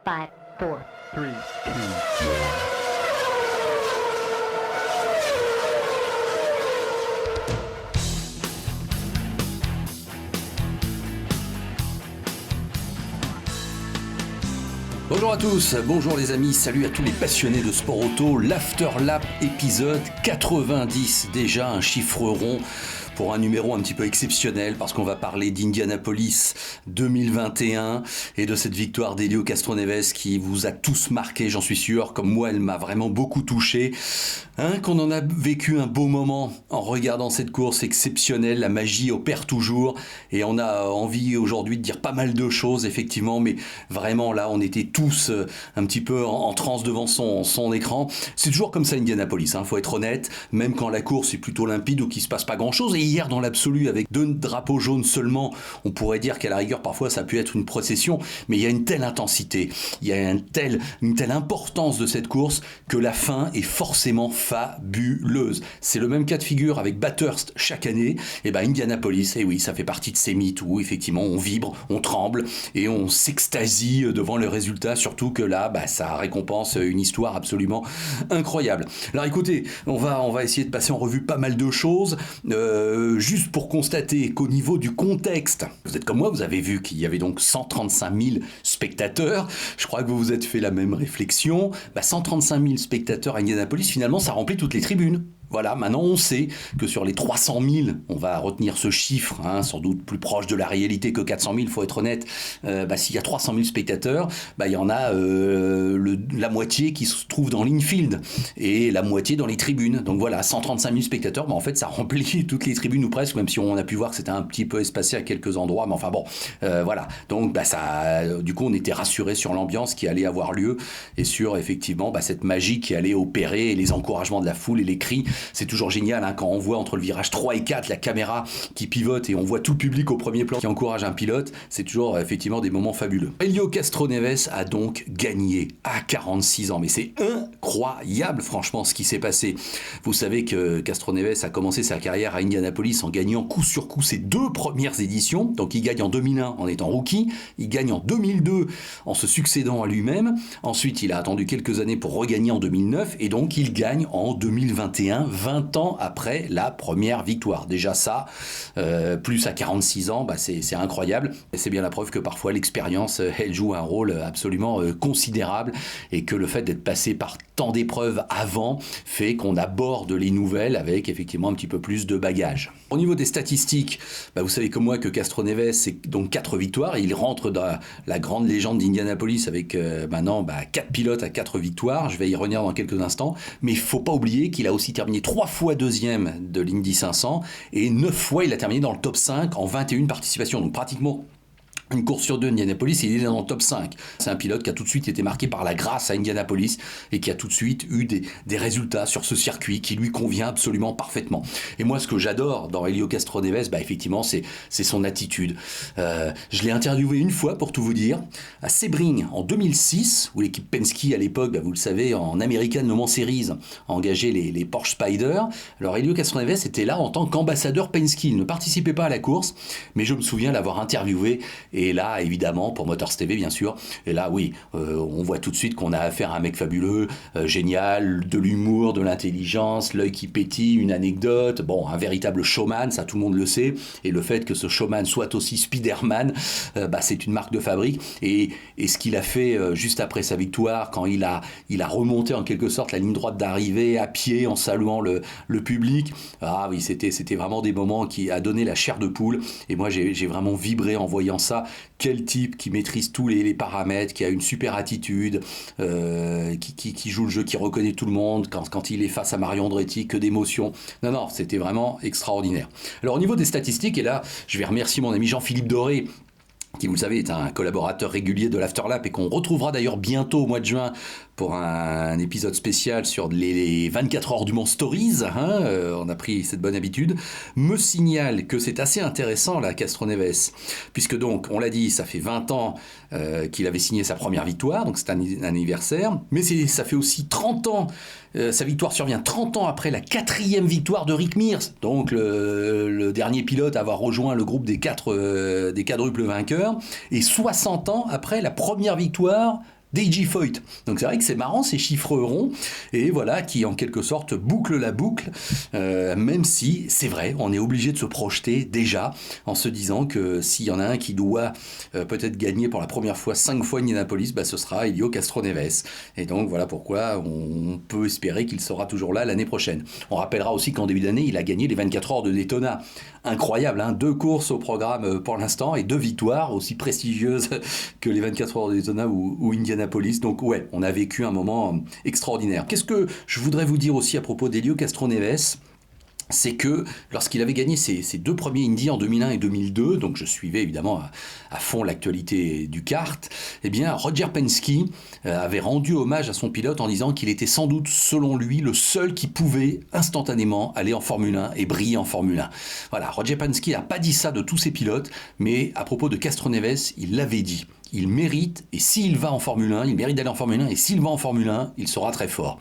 5, 4, 3, 2. Bonjour à tous, bonjour les amis, salut à tous les passionnés de sport auto, l'Afterlap épisode 90, déjà un chiffre rond pour un numéro un petit peu exceptionnel parce qu'on va parler d'Indianapolis 2021 et de cette victoire d'Helio Castroneves qui vous a tous marqué, j'en suis sûr, comme moi elle m'a vraiment beaucoup touché. Qu'on en a vécu un beau moment en regardant cette course exceptionnelle, la magie opère toujours et on a envie aujourd'hui de dire pas mal de choses effectivement, mais vraiment là on était tous un petit peu en transe devant son écran. C'est toujours comme ça Indianapolis, faut être honnête, même quand la course est plutôt limpide ou qu'il se passe pas grand chose. Et hier dans l'absolu avec 2 drapeaux jaunes seulement, on pourrait dire qu'à la rigueur parfois ça a pu être une procession, mais il y a une telle intensité, il y a une telle importance de cette course que la fin est forcément fabuleuse. C'est le même cas de figure avec Bathurst chaque année. Et Indianapolis, et oui, ça fait partie de ces mythes où effectivement on vibre, on tremble et on s'extasie devant le résultat, surtout que là, ça récompense une histoire absolument incroyable. Alors écoutez, on va essayer de passer en revue pas mal de choses, juste pour constater qu'au niveau du contexte, vous êtes comme moi, vous avez vu qu'il y avait donc 135 000 spectateurs. Je crois que vous vous êtes fait la même réflexion. 135 000 spectateurs à Indianapolis, finalement, ça remplit toutes les tribunes. Voilà, maintenant on sait que sur les 300 000, on va retenir ce chiffre, sans doute plus proche de la réalité que 400 000, il faut être honnête. S'il y a 300 000 spectateurs, il y en a la moitié qui se trouve dans l'infield et la moitié dans les tribunes. Donc voilà, 135 000 spectateurs, en fait ça remplit toutes les tribunes ou presque, même si on a pu voir que c'était un petit peu espacé à quelques endroits, mais enfin bon, voilà. Donc du coup on était rassurés sur l'ambiance qui allait avoir lieu et sur effectivement cette magie qui allait opérer et les encouragements de la foule et les cris. C'est toujours génial quand on voit entre le virage 3 et 4 la caméra qui pivote et on voit tout le public au premier plan qui encourage un pilote. C'est toujours effectivement des moments fabuleux. Helio Castroneves a donc gagné à 46 ans, mais c'est incroyable franchement ce qui s'est passé. Vous savez que Castroneves a commencé sa carrière à Indianapolis en gagnant coup sur coup ses 2 premières éditions. Donc il gagne en 2001 en étant rookie, il gagne en 2002 en se succédant à lui-même. Ensuite il a attendu quelques années pour regagner en 2009 et donc il gagne en 2021, 20 ans après la première victoire. Déjà ça, plus à 46 ans, c'est incroyable. Et c'est bien la preuve que parfois l'expérience, elle joue un rôle absolument considérable et que le fait d'être passé par tant d'épreuves avant fait qu'on aborde les nouvelles avec effectivement un petit peu plus de bagages. Au niveau des statistiques, vous savez comme moi que Castroneves, c'est donc 4 victoires. Et il rentre dans la grande légende d'Indianapolis avec maintenant 4 pilotes à 4 victoires. Je vais y revenir dans quelques instants. Mais il ne faut pas oublier qu'il a aussi terminé 3 fois deuxième de l'Indy 500 et 9 fois il a terminé dans le top 5 en 21 participations. Donc pratiquement une course sur 2 Indianapolis, il est dans le top 5. C'est un pilote qui a tout de suite été marqué par la grâce à Indianapolis et qui a tout de suite eu des résultats sur ce circuit qui lui convient absolument parfaitement. Et moi, ce que j'adore dans Helio Castroneves, effectivement, c'est son attitude. Je l'ai interviewé une fois, pour tout vous dire, à Sebring en 2006, où l'équipe Penske, à l'époque, vous le savez, en American Le Mans Series, a engagé les Porsche Spyder. Alors, Helio Castroneves était là en tant qu'ambassadeur Penske. Il ne participait pas à la course, mais je me souviens l'avoir interviewé. Et là, évidemment, pour Motors TV, bien sûr, et là, oui, on voit tout de suite qu'on a affaire à un mec fabuleux, génial, de l'humour, de l'intelligence, l'œil qui pétille, une anecdote, un véritable showman, ça tout le monde le sait, et le fait que ce showman soit aussi Spider-Man, c'est une marque de fabrique, et ce qu'il a fait juste après sa victoire, quand il a remonté en quelque sorte la ligne droite d'arrivée, à pied, en saluant le public, oui, c'était vraiment des moments qui a donné la chair de poule, et moi j'ai vraiment vibré en voyant ça. Quel type qui maîtrise tous les paramètres, qui a une super attitude, qui joue le jeu, qui reconnaît tout le monde, quand il est face à Mario Andretti, que d'émotions. Non, c'était vraiment extraordinaire. Alors au niveau des statistiques, et là je vais remercier mon ami Jean-Philippe Doré, qui vous le savez est un collaborateur régulier de l'Afterlap et qu'on retrouvera d'ailleurs bientôt au mois de juin pour un épisode spécial sur les 24 heures du Mans Stories, on a pris cette bonne habitude, me signale que c'est assez intéressant là, Castroneves, puisque donc, on l'a dit, ça fait 20 ans qu'il avait signé sa première victoire, donc c'est un anniversaire, mais ça fait aussi 30 ans, sa victoire survient 30 ans après la 4e victoire de Rick Mears, donc le dernier pilote à avoir rejoint le groupe des 4 des quadruples vainqueurs, et 60 ans après la première victoire Deji Foyt. Donc c'est vrai que c'est marrant ces chiffres ronds et voilà qui en quelque sorte boucle la boucle, même si c'est vrai, on est obligé de se projeter déjà en se disant que s'il y en a un qui doit peut-être gagner pour la première fois 5 fois Indianapolis, ce sera Helio Castroneves. Et donc voilà pourquoi on peut espérer qu'il sera toujours là l'année prochaine. On rappellera aussi qu'en début d'année, il a gagné les 24 heures de Daytona. Incroyable, 2 courses au programme pour l'instant et 2 victoires aussi prestigieuses que les 24 heures de Daytona ou Indianapolis. Donc ouais, on a vécu un moment extraordinaire. Qu'est-ce que je voudrais vous dire aussi à propos d'Helio Castroneves ? C'est que lorsqu'il avait gagné ses 2 premiers Indy en 2001 et 2002, donc je suivais évidemment à fond l'actualité du kart, eh bien Roger Penske avait rendu hommage à son pilote en disant qu'il était sans doute, selon lui, le seul qui pouvait instantanément aller en Formule 1 et briller en Formule 1. Voilà, Roger Penske n'a pas dit ça de tous ses pilotes, mais à propos de Castroneves, il l'avait dit. Il mérite, et s'il va en Formule 1, il mérite d'aller en Formule 1, et s'il va en Formule 1, il sera très fort.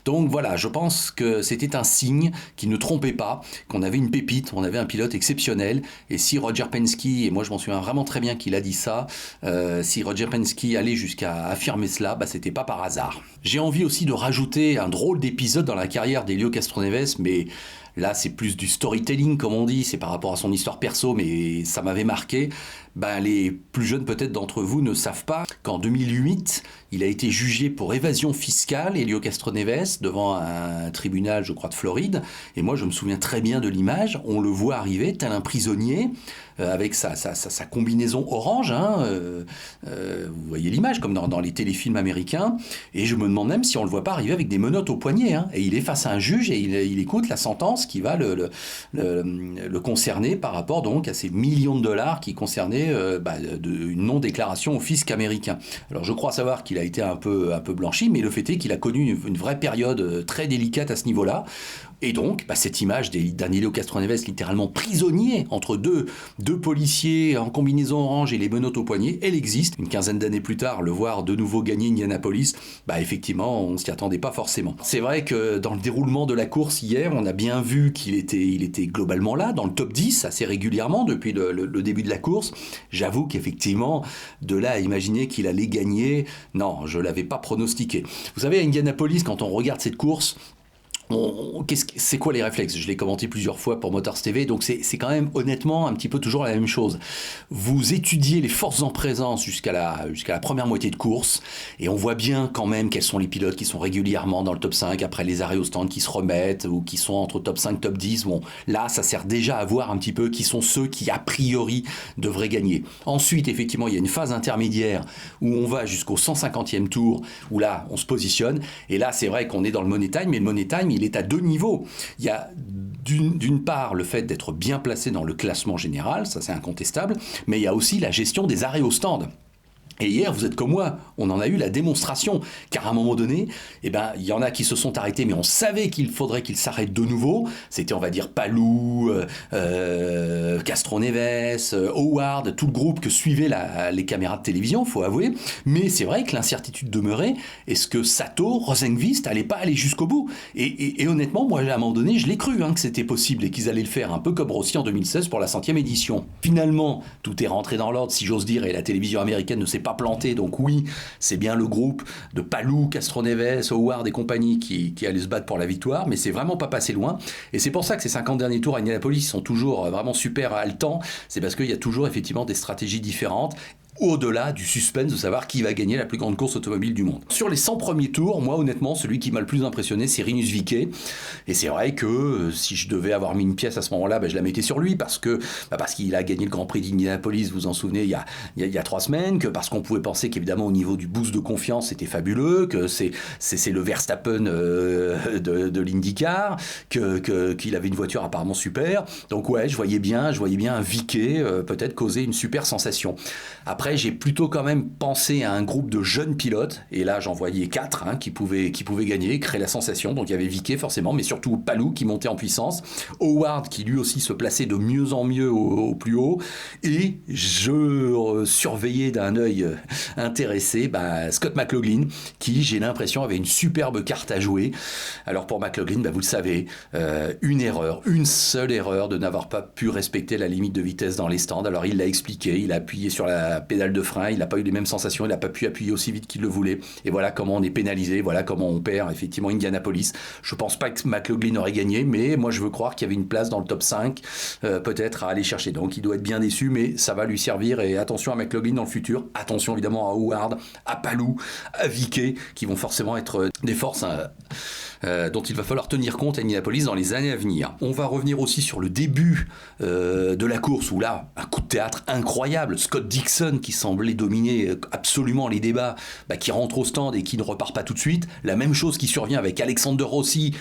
Donc voilà, je pense que c'était un signe qui ne trompait pas, qu'on avait une pépite, on avait un pilote exceptionnel, et si Roger Penske, et moi je m'en souviens vraiment très bien qu'il a dit ça, si Roger Penske allait jusqu'à affirmer cela, c'était pas par hasard. J'ai envie aussi de rajouter un drôle d'épisode dans la carrière d'Helio Castroneves, mais là c'est plus du storytelling comme on dit, c'est par rapport à son histoire perso, mais ça m'avait marqué. Les plus jeunes peut-être d'entre vous ne savent pas qu'en 2008, il a été jugé pour évasion fiscale, Helio Castroneves, devant un tribunal, je crois, de Floride. Et moi, je me souviens très bien de l'image. On le voit arriver, tel un prisonnier, avec sa combinaison orange. Vous voyez l'image, comme dans les téléfilms américains. Et je me demande même si on ne le voit pas arriver avec des menottes au poignet. Et il est face à un juge et il écoute la sentence qui va le concerner par rapport donc à ces millions de dollars qui concernaient une non-déclaration au fisc américain. Alors je crois savoir qu'il a été un peu blanchi, mais le fait est qu'il a connu une vraie période très délicate à ce niveau-là. Et donc, cette image d'un Helio Castroneves littéralement prisonnier entre deux policiers en combinaison orange et les menottes au poignet, elle existe. Une quinzaine d'années plus tard, le voir de nouveau gagner Indianapolis, effectivement, on ne s'y attendait pas forcément. C'est vrai que dans le déroulement de la course hier, on a bien vu qu'il était globalement là, dans le top 10 assez régulièrement depuis le début de la course. J'avoue qu'effectivement, de là à imaginer qu'il allait gagner, non, je ne l'avais pas pronostiqué. Vous savez, à Indianapolis, quand on regarde cette course, c'est quoi les réflexes ? Je l'ai commenté plusieurs fois pour Motors TV, donc c'est quand même honnêtement un petit peu toujours la même chose. Vous étudiez les forces en présence jusqu'à la première moitié de course, et on voit bien quand même quels sont les pilotes qui sont régulièrement dans le top 5, après les arrêts au stand qui se remettent, ou qui sont entre top 5, top 10. Bon, là, ça sert déjà à voir un petit peu qui sont ceux qui, a priori, devraient gagner. Ensuite, effectivement, il y a une phase intermédiaire où on va jusqu'au 150e tour, où là, on se positionne, et là, c'est vrai qu'on est dans le money time, mais le money time, il est à 2 niveaux. Il y a d'une part le fait d'être bien placé dans le classement général, ça c'est incontestable, mais il y a aussi la gestion des arrêts au stand. Et hier, vous êtes comme moi, on en a eu la démonstration, car à un moment donné, il y en a qui se sont arrêtés, mais on savait qu'il faudrait qu'ils s'arrêtent de nouveau. C'était, on va dire, Palou, Castroneves, Howard, tout le groupe que suivaient les caméras de télévision, faut avouer. Mais c'est vrai que l'incertitude demeurait. Est-ce que Sato, Rosenqvist, n'allait pas aller jusqu'au bout ? Et honnêtement, moi, à un moment donné, je l'ai cru que c'était possible et qu'ils allaient le faire, un peu comme Rossi en 2016 pour la 100e édition. Finalement, tout est rentré dans l'ordre, si j'ose dire, et la télévision américaine ne s'est pas planté, donc oui, c'est bien le groupe de Palou, Castroneves, Howard et compagnie qui allait se battre pour la victoire, mais c'est vraiment pas passé loin, et c'est pour ça que ces 50 derniers tours à Indianapolis sont toujours vraiment super haletants, c'est parce qu'il y a toujours effectivement des stratégies différentes, au-delà du suspense de savoir qui va gagner la plus grande course automobile du monde. Sur les 100 premiers tours, moi honnêtement, celui qui m'a le plus impressionné, c'est Rinus VeeKay. Et c'est vrai que si je devais avoir mis une pièce à ce moment-là, je la mettais sur lui parce qu'il a gagné le Grand Prix d'Indianapolis, vous vous en souvenez, il y a 3 semaines, que parce qu'on pouvait penser qu'évidemment au niveau du boost de confiance, c'était fabuleux, que c'est le Verstappen de l'IndyCar, qu'il avait une voiture apparemment super. Donc ouais, je voyais bien un VeeKay peut-être causer une super sensation. Après, j'ai plutôt quand même pensé à un groupe de jeunes pilotes, et là j'en voyais 4 qui pouvaient gagner, créer la sensation. Donc il y avait VeeKay forcément, mais surtout Palou qui montait en puissance, Howard qui lui aussi se plaçait de mieux en mieux au plus haut, et je surveillais d'un œil intéressé Scott McLaughlin, qui j'ai l'impression avait une superbe carte à jouer. Alors pour McLaughlin, vous le savez, une seule erreur de n'avoir pas pu respecter la limite de vitesse dans les stands. Alors il l'a expliqué, il a appuyé sur la pédale de frein, il n'a pas eu les mêmes sensations, il n'a pas pu appuyer aussi vite qu'il le voulait. Et voilà comment on est pénalisé, voilà comment on perd effectivement Indianapolis. Je pense pas que McLaughlin aurait gagné, mais moi je veux croire qu'il y avait une place dans le top 5, peut-être à aller chercher. Donc il doit être bien déçu, mais ça va lui servir. Et attention à McLaughlin dans le futur, attention évidemment à Howard, à Palou, à Viquet, qui vont forcément être des forces dont il va falloir tenir compte à Indianapolis dans les années à venir. On va revenir aussi sur le début de la course, où là, un coup de théâtre incroyable. Scott Dixon, qui semblait dominer absolument les débats, qui rentre au stand et qui ne repart pas tout de suite. La même chose qui survient avec Alexander Rossi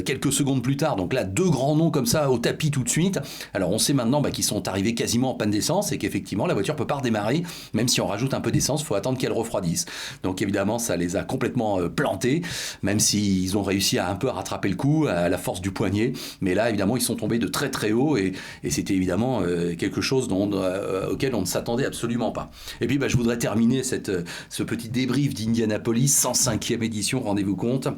quelques secondes plus tard. Donc là, deux grands noms comme ça au tapis tout de suite. Alors on sait maintenant qu'ils sont arrivés quasiment en panne d'essence et qu'effectivement la voiture peut pas redémarrer. Même si on rajoute un peu d'essence, il faut attendre qu'elle refroidisse. Donc évidemment, ça les a complètement plantés, même s'ils ont réussi à un peu rattraper le coup à la force du poignet. Mais là, évidemment, ils sont tombés de très très haut et c'était évidemment quelque chose auquel on ne s'attendait absolument pas. Et puis, je voudrais terminer ce petit débrief d'Indianapolis, 105e édition, rendez-vous compte,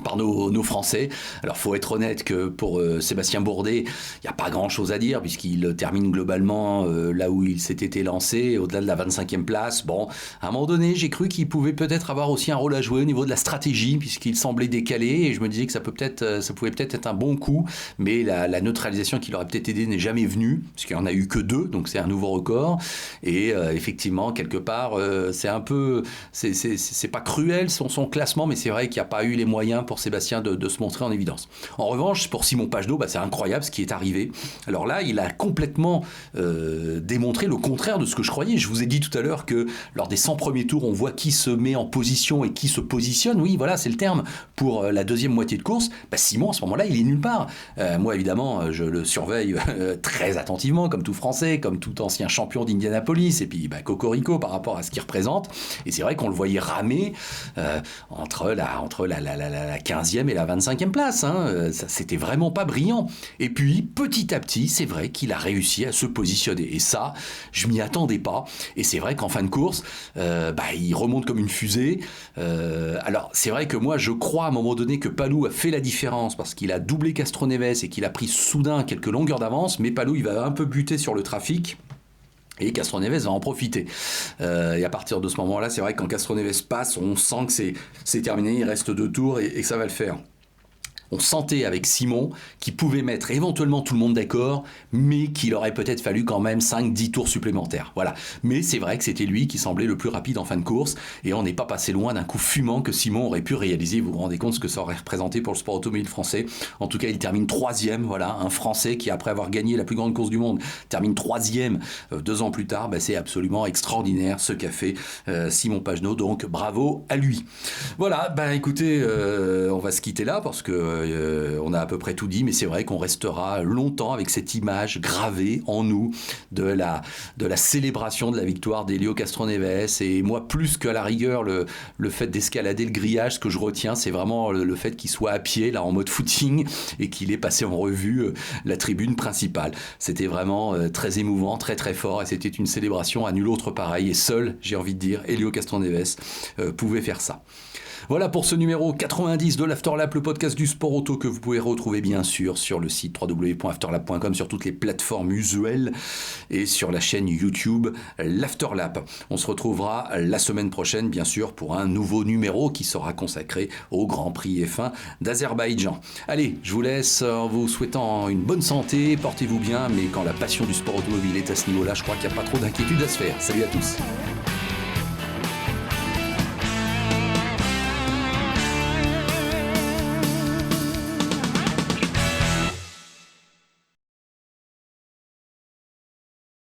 par nos Français. Alors, faut être honnête que pour Sébastien Bourdet, il n'y a pas grand-chose à dire, puisqu'il termine globalement là où il s'était lancé, au-delà de la 25e place. Bon, à un moment donné, j'ai cru qu'il pouvait peut-être avoir aussi un rôle à jouer au niveau de la stratégie, puisqu'il semblait décalé, et je me disais que ça pouvait peut-être être un bon coup, mais la neutralisation qui l'aurait peut-être aidé n'est jamais venue, puisqu'il n'y en a eu que 2, donc c'est un nouveau record. Et effectivement, quelque part, c'est un peu... C'est pas cruel son classement, mais c'est vrai qu'il n'y a pas eu les moyens pour Sébastien de se montrer en évidence. En revanche, pour Simon Pagenaud, c'est incroyable ce qui est arrivé. Alors là, il a complètement démontré le contraire de ce que je croyais. Je vous ai dit tout à l'heure que lors des 100 premiers tours, on voit qui se met en position et qui se positionne. Oui, voilà, c'est le terme pour la deuxième moitié de course. Simon, à ce moment-là, il est nulle part. Moi, évidemment, je le surveille très attentivement, comme tout Français, comme tout ancien champion d'Indianapolis, et puis cocorico par rapport à ce qu'il représente. Et c'est vrai qu'on le voyait ramer entre la 15e et la 25e place. Ça, c'était vraiment pas brillant. Et puis, petit à petit, c'est vrai qu'il a réussi à se positionner. Et ça, je m'y attendais pas. Et c'est vrai qu'en fin de course, il remonte comme une fusée. Alors, c'est vrai que moi, je crois à un moment donné que Palou a fait la différence parce qu'il a doublé Castroneves et qu'il a pris soudain quelques longueurs d'avance. Mais Palou, il va un peu buter sur le trafic. Et Castroneves va en profiter. Et à partir de ce moment-là, c'est vrai que quand Castroneves passe, on sent que c'est terminé, il reste 2 tours et que ça va le faire. On sentait avec Simon qu'il pouvait mettre éventuellement tout le monde d'accord, mais qu'il aurait peut-être fallu quand même 5-10 tours supplémentaires. Voilà. Mais c'est vrai que c'était lui qui semblait le plus rapide en fin de course, et on n'est pas passé loin d'un coup fumant que Simon aurait pu réaliser. Vous vous rendez compte ce que ça aurait représenté pour le sport automobile français. En tout cas, il termine 3e, voilà, un Français qui, après avoir gagné la plus grande course du monde, termine 3e 2 ans plus tard. C'est absolument extraordinaire ce qu'a fait Simon Pagenaud, donc bravo à lui. Voilà, écoutez, on va se quitter là parce que on a à peu près tout dit, mais c'est vrai qu'on restera longtemps avec cette image gravée en nous de la célébration de la victoire d'Helio Castroneves. Et moi, plus qu'à la rigueur, le fait d'escalader le grillage, ce que je retiens, c'est vraiment le fait qu'il soit à pied, là, en mode footing, et qu'il ait passé en revue la tribune principale. C'était vraiment très émouvant, très très fort, et c'était une célébration à nul autre pareil. Et seul, j'ai envie de dire, Helio Castroneves pouvait faire ça. Voilà pour ce numéro 90 de l'Afterlap, le podcast du sport auto que vous pouvez retrouver bien sûr sur le site www.afterlap.com, sur toutes les plateformes usuelles et sur la chaîne YouTube l'Afterlap. On se retrouvera la semaine prochaine bien sûr pour un nouveau numéro qui sera consacré au Grand Prix F1 d'Azerbaïdjan. Allez, je vous laisse en vous souhaitant une bonne santé, portez-vous bien, mais quand la passion du sport automobile est à ce niveau-là, je crois qu'il n'y a pas trop d'inquiétude à se faire. Salut à tous.